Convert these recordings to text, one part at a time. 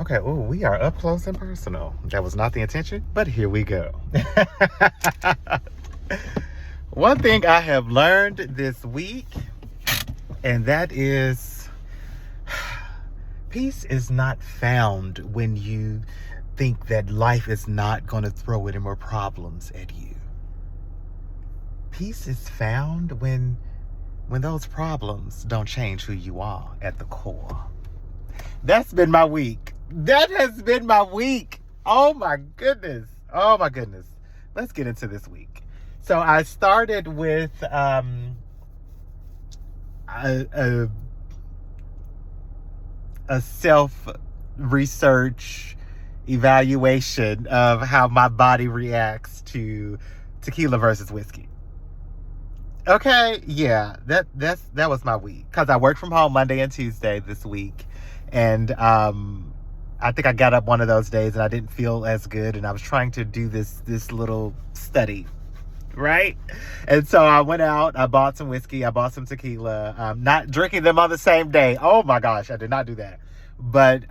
Okay, we are up close and personal. That was not the intention, but here we go. One thing I have learned this week, and that is peace is not found when you think that life is not going to throw any more problems at you. Peace is found when those problems don't change who you are at the core. That's been my week. That has been my week. Oh my goodness. Let's get into this week. So I started with a self-research evaluation of how my body reacts to tequila versus whiskey. Okay, yeah, that was my week because I worked from home Monday and Tuesday this week, and I think I got up one of those days and I didn't feel as good, and I was trying to do this little study, right? And so I went out, I bought some whiskey, I bought some tequila, not drinking them on the same day. Oh my gosh, I did not do that, but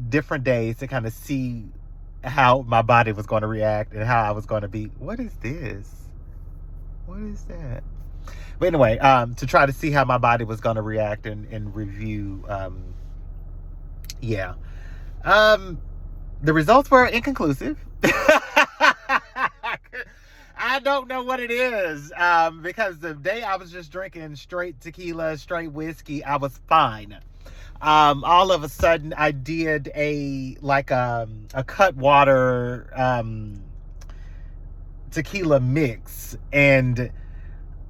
different days to kind of see how my body was going to react and how I was going to be. What is this? What is that? But anyway, to try to see how my body was going to react and review. The results were inconclusive. I don't know what it is, because the day I was just drinking straight tequila, straight whiskey, I was fine. All of a sudden, I did a Cutwater tequila mix, and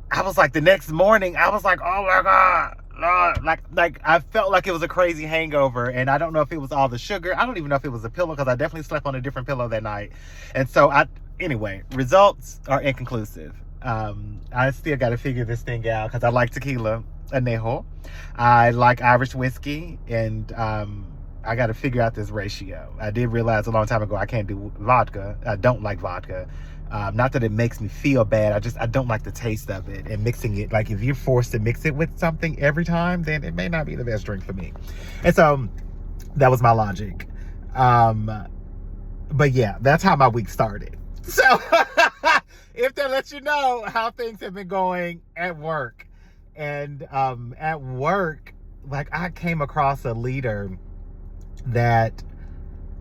I was like, the next morning, I was like, oh my God, Lord. Like I felt like it was a crazy hangover, and I don't know if it was all the sugar. I don't even know if it was a pillow, because I definitely slept on a different pillow that night. And so anyway, results are inconclusive. I still got to figure this thing out, because I like tequila, anejo. I like Irish whiskey, and I got to figure out this ratio. I did realize a long time ago I can't do vodka. I don't like vodka. Not that it makes me feel bad. I don't like the taste of it, and mixing it. Like, if you're forced to mix it with something every time, then it may not be the best drink for me. And so that was my logic. But yeah, that's how my week started. So if that lets you know how things have been going at work. And at work, like, I came across a leader that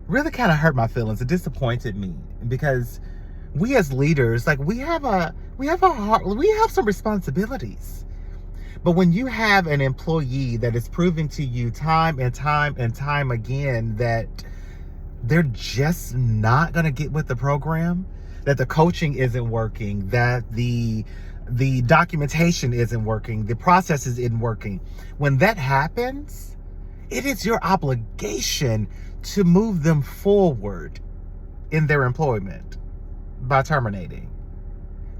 really kind of hurt my feelings. It disappointed me, because we as leaders, like, we have some responsibilities. But when you have an employee that is proving to you time and time again that they're just not going to get with the program, that the coaching isn't working, that the documentation isn't working, the process isn't working, when that happens, it is your obligation to move them forward in their employment by terminating.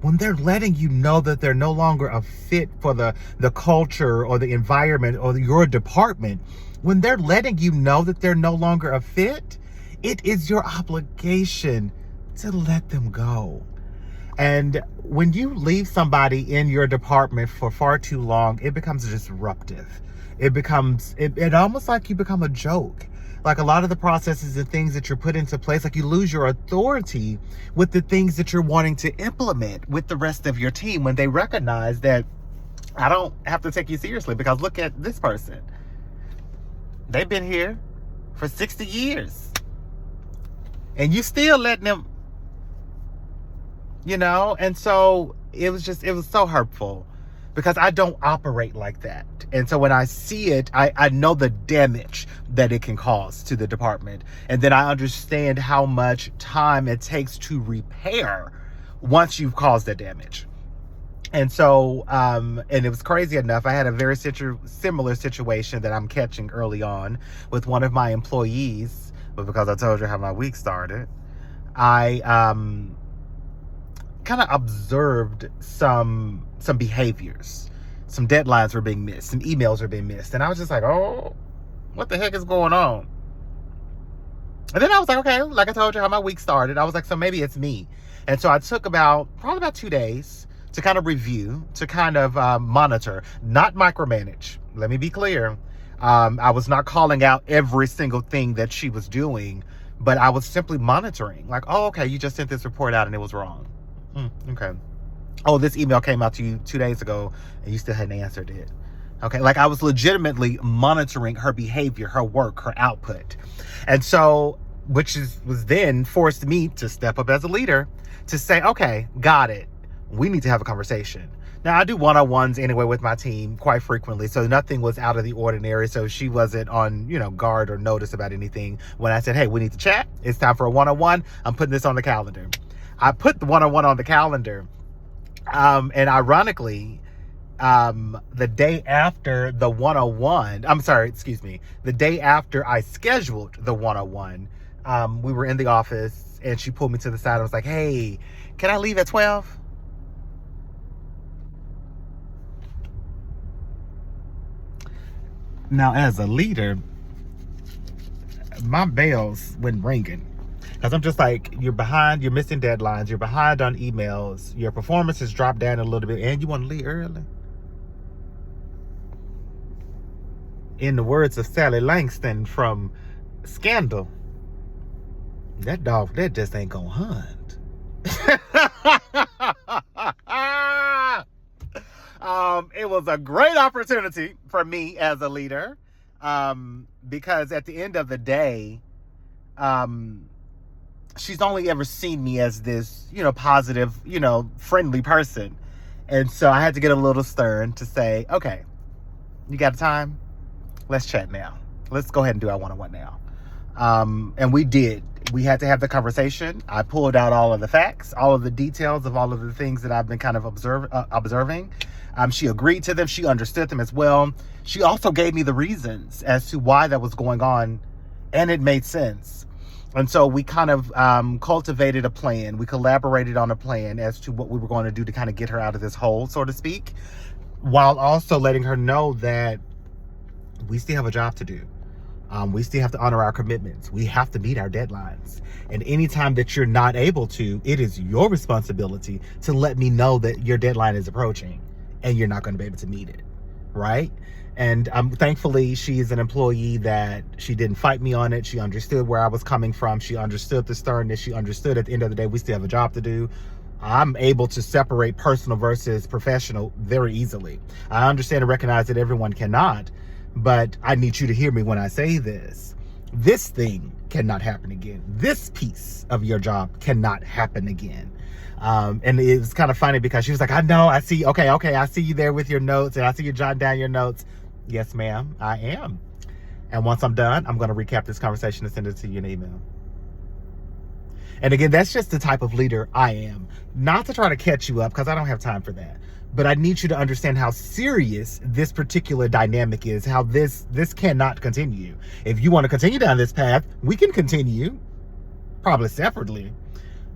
When they're letting you know that they're no longer a fit for the culture or the environment or your department, when they're letting you know that they're no longer a fit, it is your obligation to let them go. And when you leave somebody in your department for far too long, it becomes disruptive. It almost like you become a joke. Like, a lot of the processes and things that you're put into place, like, you lose your authority with the things that you're wanting to implement with the rest of your team, when they recognize that I don't have to take you seriously, because look at this person. They've been here for 60 years. And you still letting them, and so it was so hurtful, because I don't operate like that. And so when I see it, I know the damage that it can cause to the department. And then I understand how much time it takes to repair once you've caused that damage. And so, and it was crazy enough, I had a very similar situation that I'm catching early on with one of my employees. But because I told you how my week started, I kind of observed some behaviors. Some deadlines were being missed, some emails were being missed, and I was just like, oh, what the heck is going on? And then I was like, okay, like I told you how my week started, I was like, so maybe it's me. And so I took probably about 2 days to kind of review, to kind of monitor, not micromanage. Let me be clear. I was not calling out every single thing that she was doing, but I was simply monitoring. Like, oh, okay, you just sent this report out and it was wrong. Okay. Oh, this email came out to you 2 days ago and you still hadn't answered it. Okay, like I was legitimately monitoring her behavior, her work, her output. And so, was then forced me to step up as a leader to say, okay, got it. We need to have a conversation. Now, I do one-on-ones anyway with my team quite frequently, so nothing was out of the ordinary. So she wasn't on, guard or notice about anything. When I said, hey, we need to chat, it's time for a one-on-one, I'm putting this on the calendar. I put the one-on-one on the calendar. And ironically, the day after the one-on-one, the day after I scheduled the one-on-one, we were in the office and she pulled me to the side and was like, hey, can I leave at 12? Now, as a leader, my bells went ringing. Because I'm just like, you're behind, you're missing deadlines, you're behind on emails, your performance has dropped down a little bit, and you want to leave early. In the words of Sally Langston from Scandal, that dog, that just ain't gonna hunt. It was a great opportunity for me as a leader, because at the end of the day, she's only ever seen me as this, positive, friendly person. And so I had to get a little stern to say, okay, you got time? Let's chat now. Let's go ahead and do our one-on-one now. And we did. We had to have the conversation. I pulled out all of the facts, all of the details of all of the things that I've been kind of observing. She agreed to them. She understood them as well. She also gave me the reasons as to why that was going on, and it made sense. And so we kind of cultivated a plan. We collaborated on a plan as to what we were going to do to kind of get her out of this hole, so to speak, while also letting her know that we still have a job to do. We still have to honor our commitments. We have to meet our deadlines. And anytime that you're not able to, it is your responsibility to let me know that your deadline is approaching and you're not going to be able to meet it, right? And thankfully, she is an employee that she didn't fight me on it. She understood where I was coming from. She understood the sternness. She understood at the end of the day, we still have a job to do. I'm able to separate personal versus professional very easily. I understand and recognize that everyone cannot, but I need you to hear me when I say this. This thing cannot happen again. This piece of your job cannot happen again. And it was kind of funny because she was like, I know, I see, okay, I see you there with your notes and I see you jotting down your notes. Yes, ma'am, I am. And once I'm done, I'm going to recap this conversation and send it to you in an email. And again, that's just the type of leader I am. Not to try to catch you up, because I don't have time for that. But I need you to understand how serious this particular dynamic is, how this cannot continue. If you want to continue down this path, we can continue, probably separately,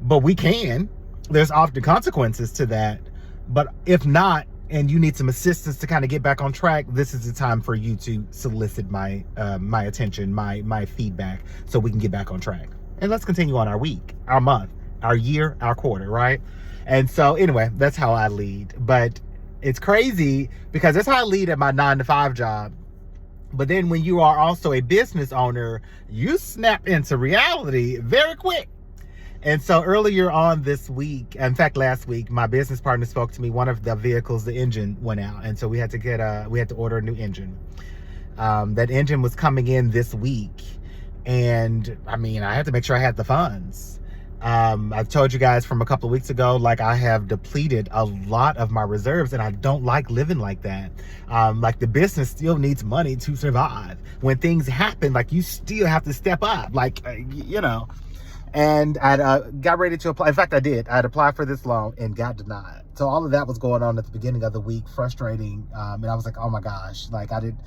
but we can. There's often consequences to that. But if not, and you need some assistance to kind of get back on track, this is the time for you to solicit my attention, my feedback, so we can get back on track. And let's continue on our week, our month, our year, our quarter, right? And so anyway, that's how I lead. But it's crazy because that's how I lead at my 9-to-5 job. But then when you are also a business owner, you snap into reality very quick. And so earlier on this week, in fact, last week, my business partner spoke to me. One of the vehicles, the engine went out. And so we had to order a new engine. That engine was coming in this week. And I mean, I had to make sure I had the funds. I've told you guys from a couple of weeks ago, like I have depleted a lot of my reserves and I don't like living like that. Like the business still needs money to survive. When things happen, like you still have to step up, like, And I got ready to apply. In fact, I did. I'd applied for this loan and got denied. So all of that was going on at the beginning of the week, frustrating. And I was like, oh my gosh. Like I didn't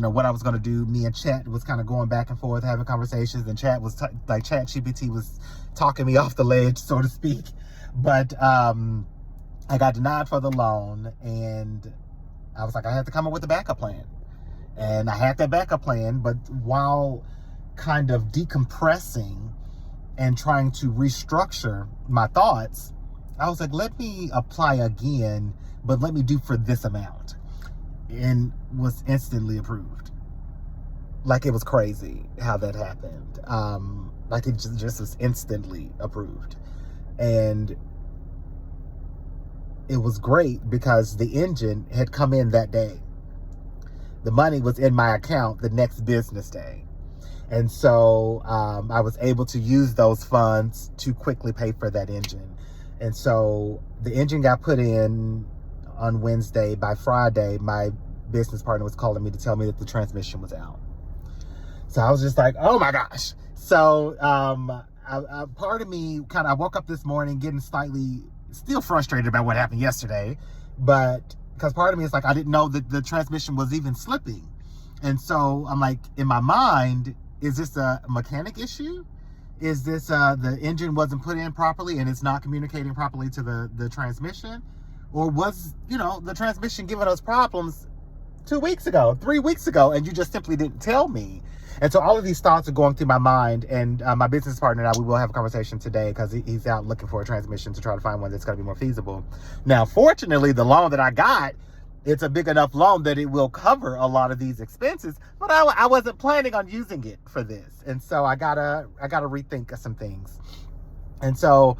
know what I was going to do. Me and Chat was kind of going back and forth, having conversations. And Chat was Chat GPT was talking me off the ledge, so to speak. But I got denied for the loan. And I was like, I had to come up with a backup plan. And I had that backup plan. But while kind of decompressing and trying to restructure my thoughts, I was like, let me apply again, but let me do for this amount. and was instantly approved. Like, it was crazy how that happened. Like, it just was instantly approved. And it was great because the engine had come in that day. The money was in my account the next business day. And so I was able to use those funds to quickly pay for that engine. And so the engine got put in on Wednesday. By Friday, my business partner was calling me to tell me that the transmission was out. So I was just like, oh my gosh. So part of me I woke up this morning getting slightly still frustrated about what happened yesterday, but because part of me is like, I didn't know that the transmission was even slipping. And so I'm like, in my mind, is this a mechanic issue? Is this the engine wasn't put in properly and it's not communicating properly to the transmission? Or was, the transmission giving us problems 2 weeks ago, 3 weeks ago, and you just simply didn't tell me? And so all of these thoughts are going through my mind, and my business partner and I, we will have a conversation today because he's out looking for a transmission to try to find one that's going to be more feasible. Now, fortunately, the loan that I got, it's a big enough loan that it will cover a lot of these expenses, but I wasn't planning on using it for this. And so I gotta rethink some things. And so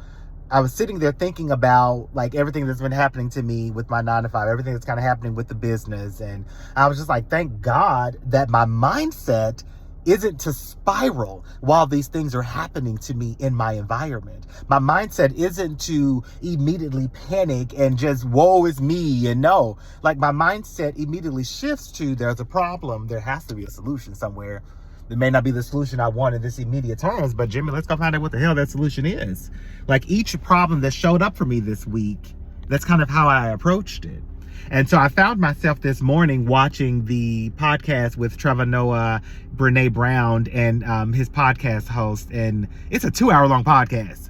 I was sitting there thinking about like everything that's been happening to me with my 9-to-5, everything that's kind of happening with the business. And I was just like, thank God that my mindset isn't to spiral while these things are happening to me in my environment. My mindset isn't to immediately panic and just woe is me. And no, like my mindset immediately shifts to there's a problem. There has to be a solution somewhere. It may not be the solution I want in this immediate terms, but Jimmy, let's go find out what the hell that solution is. Like each problem that showed up for me this week, that's kind of how I approached it. And so I found myself this morning watching the podcast with Trevor, Brené Brown, and his podcast host. And it's a 2-hour-long podcast.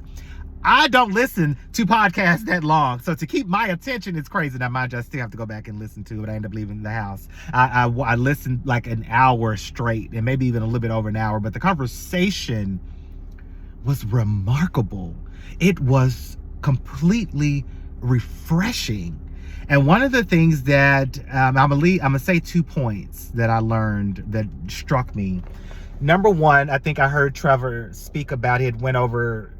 I don't listen to podcasts that long. So to keep my attention, it's crazy. Now, mind you, I still have to go back and listen to it. I end up leaving the house. I listened like an hour straight, and maybe even a little bit over an hour. But the conversation was remarkable. It was completely refreshing. And one of the things that I'm gonna say 2 points that I learned that struck me. Number one, I think I heard Trevor speak about he had went over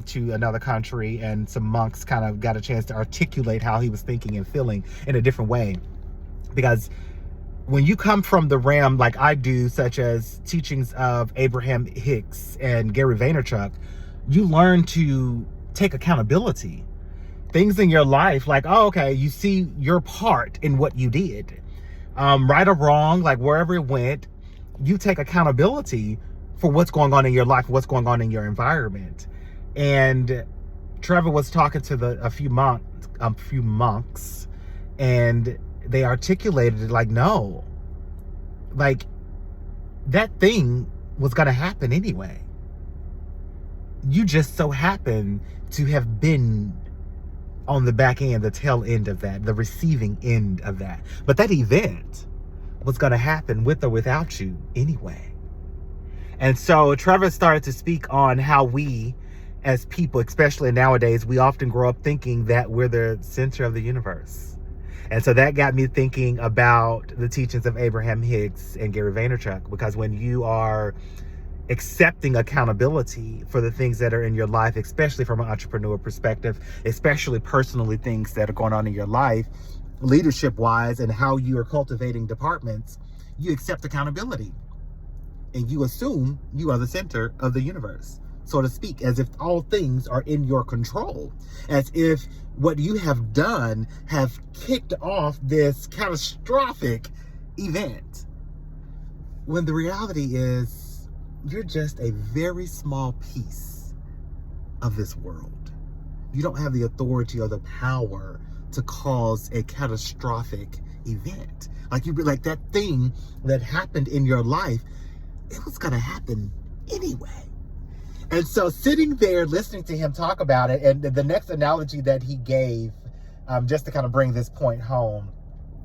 to another country, and some monks kind of got a chance to articulate how he was thinking and feeling in a different way. Because when you come from the realm like I do, such as teachings of Abraham Hicks and Gary Vaynerchuk, you learn to take accountability. Things in your life, like, oh, okay, you see your part in what you did. Right or wrong, like wherever it went, you take accountability for what's going on in your life, what's going on in your environment. And Trevor was talking to a few monks, and they articulated it like, no, like that thing was going to happen anyway. You just so happen to have been on the back end, the tail end of that, the receiving end of that. But that event was going to happen with or without you anyway. And so Trevor started to speak on how we as people, especially nowadays, we often grow up thinking that we're the center of the universe. And so that got me thinking about the teachings of Abraham Hicks and Gary Vaynerchuk, because when you are accepting accountability for the things that are in your life, especially from an entrepreneur perspective, especially personally things that are going on in your life, leadership wise, and how you are cultivating departments, you accept accountability and you assume you are the center of the universe, so to speak, as if all things are in your control, as if what you have done have kicked off this catastrophic event, when the reality is you're just a very small piece of this world. You don't have the authority or the power to cause a catastrophic event. Like that thing that happened in your life, it was going to happen anyway. And so sitting there listening to him talk about it, and the next analogy that he gave, just to kind of bring this point home,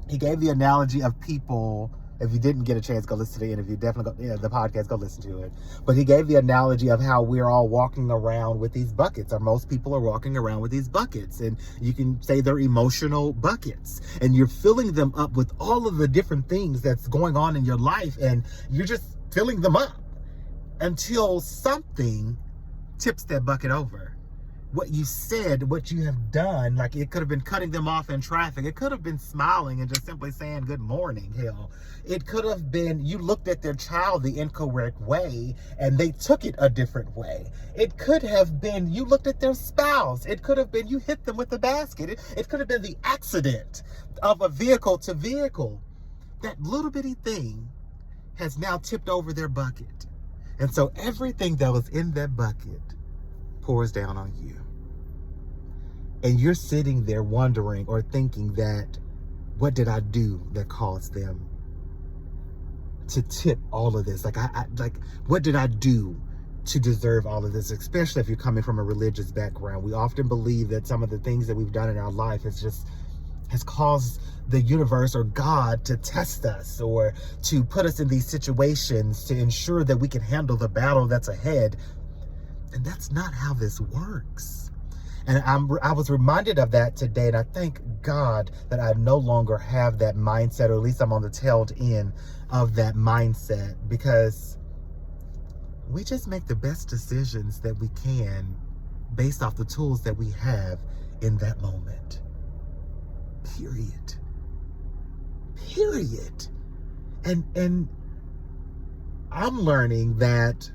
he gave the analogy of people If you didn't get a chance, go listen to the interview. Definitely the podcast, go listen to it. But he gave the analogy of how we're all walking around with these buckets, or most people are walking around with these buckets. And you can say they're emotional buckets. And you're filling them up with all of the different things that's going on in your life. And you're just filling them up until something tips that bucket over. What you said, what you have done, like it could have been cutting them off in traffic. It could have been smiling and just simply saying good morning, hell. It could have been you looked at their child the incorrect way and they took it a different way. It could have been you looked at their spouse. It could have been you hit them with a basket. It could have been the accident of a vehicle to vehicle. That little bitty thing has now tipped over their bucket. And so everything that was in that bucket pours down on you. And you're sitting there wondering or thinking that, what did I do that caused them to tip all of this? Like, what did I do to deserve all of this? Especially if you're coming from a religious background. We often believe that some of the things that we've done in our life has caused the universe or God to test us or to put us in these situations to ensure that we can handle the battle that's ahead. And that's not how this works. And I was reminded of that today, and I thank God that I no longer have that mindset, or at least I'm on the tail end of that mindset, because we just make the best decisions that we can based off the tools that we have in that moment. Period. And I'm learning that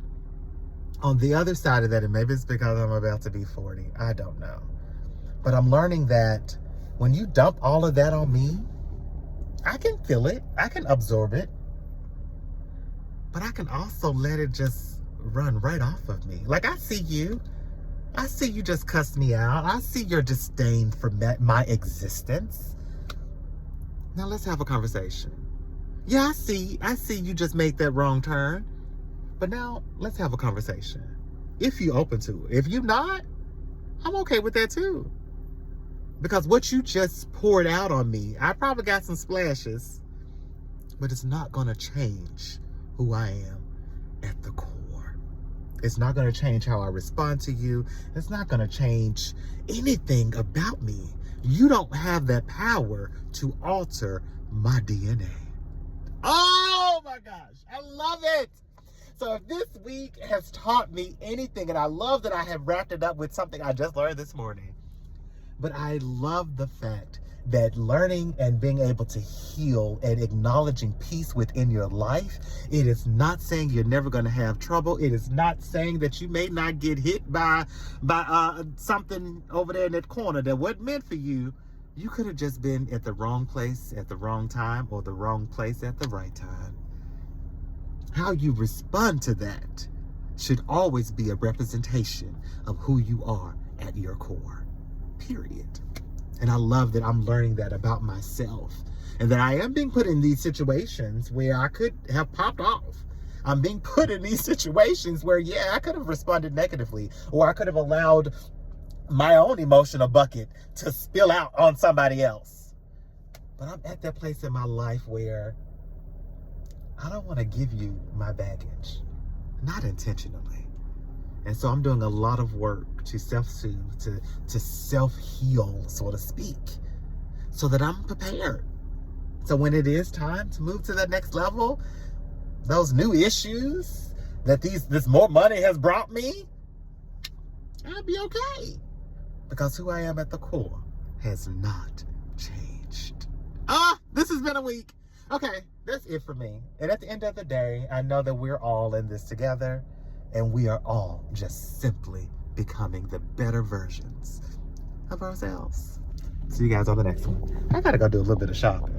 on the other side of that, and maybe it's because I'm about to be 40, I don't know. But I'm learning that when you dump all of that on me, I can feel it, I can absorb it, but I can also let it just run right off of me. Like, I see you just cuss me out. I see your disdain for my existence. Now let's have a conversation. Yeah, I see you just made that wrong turn. But now, let's have a conversation. If you're open to it. If you're not, I'm okay with that too. Because what you just poured out on me, I probably got some splashes, but it's not going to change who I am at the core. It's not going to change how I respond to you. It's not going to change anything about me. You don't have that power to alter my DNA. Oh my gosh, I love it. So if this week has taught me anything, and I love that I have wrapped it up with something I just learned this morning, but I love the fact that learning and being able to heal and acknowledging peace within your life, it is not saying you're never going to have trouble. It is not saying that you may not get hit by something over there in that corner that wasn't meant for you. You could have just been at the wrong place at the wrong time, or the wrong place at the right time. How you respond to that should always be a representation of who you are at your core, period. And I love that I'm learning that about myself, and that I am being put in these situations where I could have popped off. I'm being put in these situations where, yeah, I could have responded negatively, or I could have allowed my own emotional bucket to spill out on somebody else. But I'm at that place in my life where I don't want to give you my baggage, not intentionally. And so I'm doing a lot of work to self-soothe, to self-heal, so to speak, so that I'm prepared. So when it is time to move to the next level, those new issues that this more money has brought me, I'll be okay. Because who I am at the core has not changed. This has been a week. Okay, that's it for me. And at the end of the day, I know that we're all in this together, and we are all just simply becoming the better versions of ourselves. See you guys on the next one. I gotta go do a little bit of shopping.